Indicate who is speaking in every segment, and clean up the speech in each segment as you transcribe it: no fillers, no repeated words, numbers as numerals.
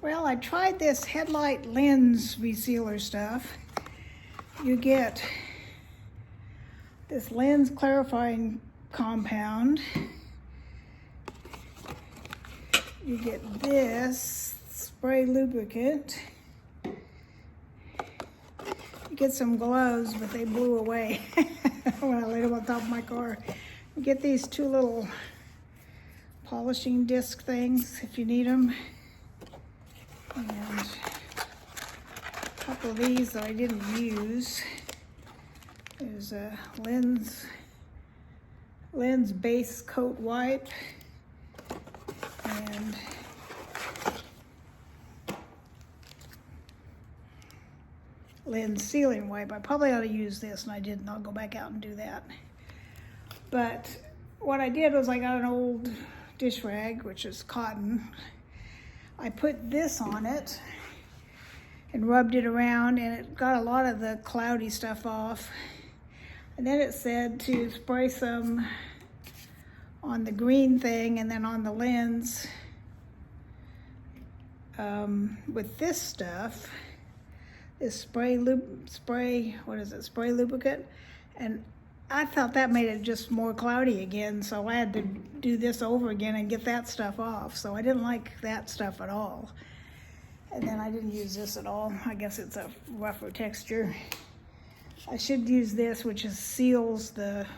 Speaker 1: Well, I tried this Headlight lens resealer stuff. You get this lens clarifying compound. You get this spray lubricant. You get some gloves, but they blew away when I laid them on top of my car. You get these two little polishing disc things if you need them. And a couple of these that I didn't use. There's a lens base coat wipe and lens sealing wipe. I probably ought to use this, and I didn't. I'll go back out and do that. But what I did was I got an old dish rag, which is cotton. I put this on it and rubbed it around, and it got a lot of the cloudy stuff off. And then it said to spray some on the green thing and then on the lens with this stuff, this spray lubricant. And I thought that made it just more cloudy again, so I had to do this over again and get that stuff off. So I didn't like that stuff at all. And then I didn't use this at all. I guess it's a rougher texture. I should use this, which seals this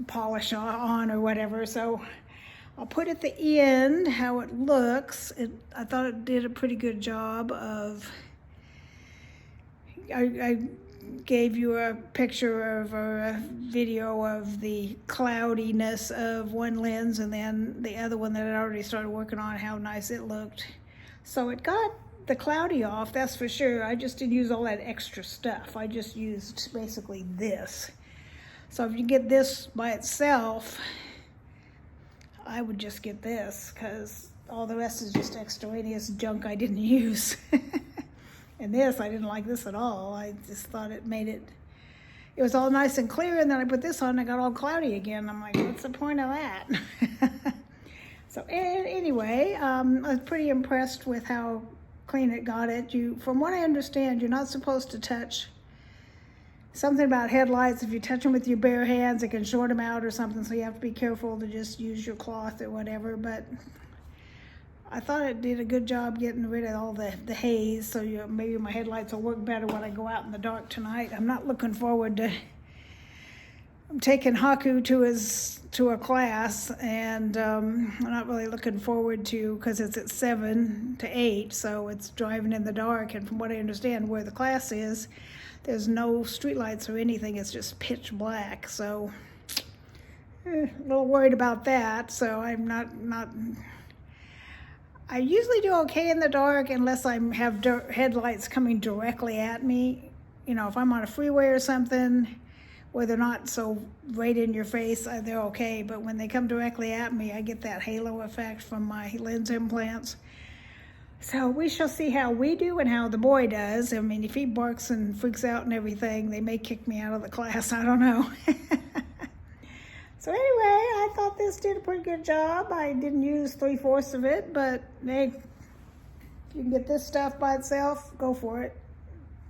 Speaker 1: polish on or whatever. So I'll put at the end how it looks. I thought it did a pretty good job of, I gave you a picture of or a video of the cloudiness of one lens, and then the other one that I already started working on, how nice it looked. So it got the cloudy off, that's for sure. I just didn't use all that extra stuff. I just used basically this. So if you get this by itself, I would just get this, because all the rest is just extraneous junk I didn't use. And this, I didn't like this at all. I just thought it was all nice and clear, and then I put this on and it got all cloudy again. I'm like, what's the point of that? So anyway, I was pretty impressed with how clean it got it. From what I understand, you're not supposed to touch something about headlights. If you touch them with your bare hands, it can short them out or something, so you have to be careful to just use your cloth or whatever. But I thought it did a good job getting rid of all the haze, so maybe my headlights will work better when I go out in the dark tonight. I'm not looking forward to, I'm taking Haku to a class, and I'm not really looking forward to, because it's at 7 to 8, so it's driving in the dark, and from what I understand where the class is, there's no streetlights or anything, it's just pitch black, so a little worried about that. So I'm not I usually do okay in the dark unless I have headlights coming directly at me. You know, if I'm on a freeway or something where they're not so right in your face, they're okay. But when they come directly at me, I get that halo effect from my lens implants. So we shall see how we do and how the boy does. I mean, if he barks and freaks out and everything, they may kick me out of the class. I don't know. So anyway, I thought this did a pretty good job. I didn't use 3/4 of it, but hey, if you can get this stuff by itself, go for it.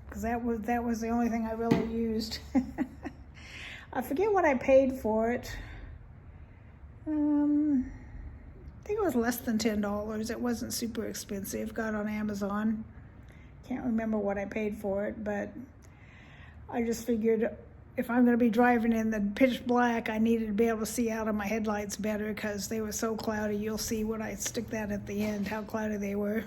Speaker 1: Because that was the only thing I really used. I forget what I paid for it. I think it was less than $10. It wasn't super expensive. Got on Amazon. Can't remember what I paid for it, but I just figured if I'm going to be driving in the pitch black, I needed to be able to see out of my headlights better, because they were so cloudy. You'll see when I stick that at the end, how cloudy they were.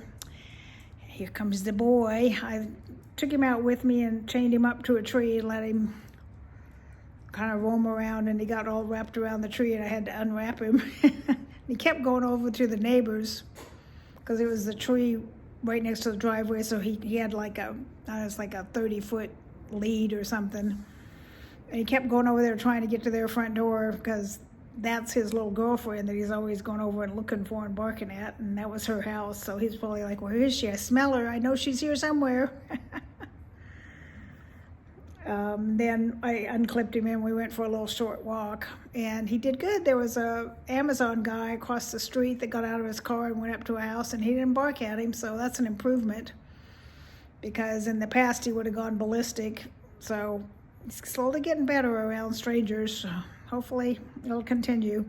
Speaker 1: Here comes the boy. I took him out with me and chained him up to a tree and let him kind of roam around, and he got all wrapped around the tree, and I had to unwrap him. He kept going over to the neighbors, because it was the tree right next to the driveway, so he had like a 30-foot lead or something. And he kept going over there trying to get to their front door, because that's his little girlfriend that he's always going over and looking for and barking at, and that was her house. So he's probably like, where is she? I smell her. I know she's here somewhere. Then I unclipped him and we went for a little short walk, and he did good. There was a Amazon guy across the street that got out of his car and went up to a house, and he didn't bark at him, so that's an improvement, because in the past he would have gone ballistic. So he's slowly getting better around strangers. So hopefully it'll continue.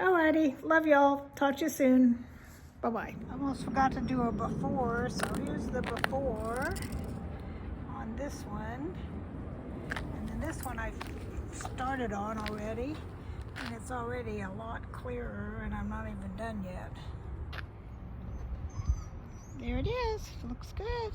Speaker 1: Alrighty, love y'all. Talk to you soon. Bye-bye. Almost forgot to do a before, so here's the before on this one. And then this one I started on already, and it's already a lot clearer, and I'm not even done yet. There it is. Looks good.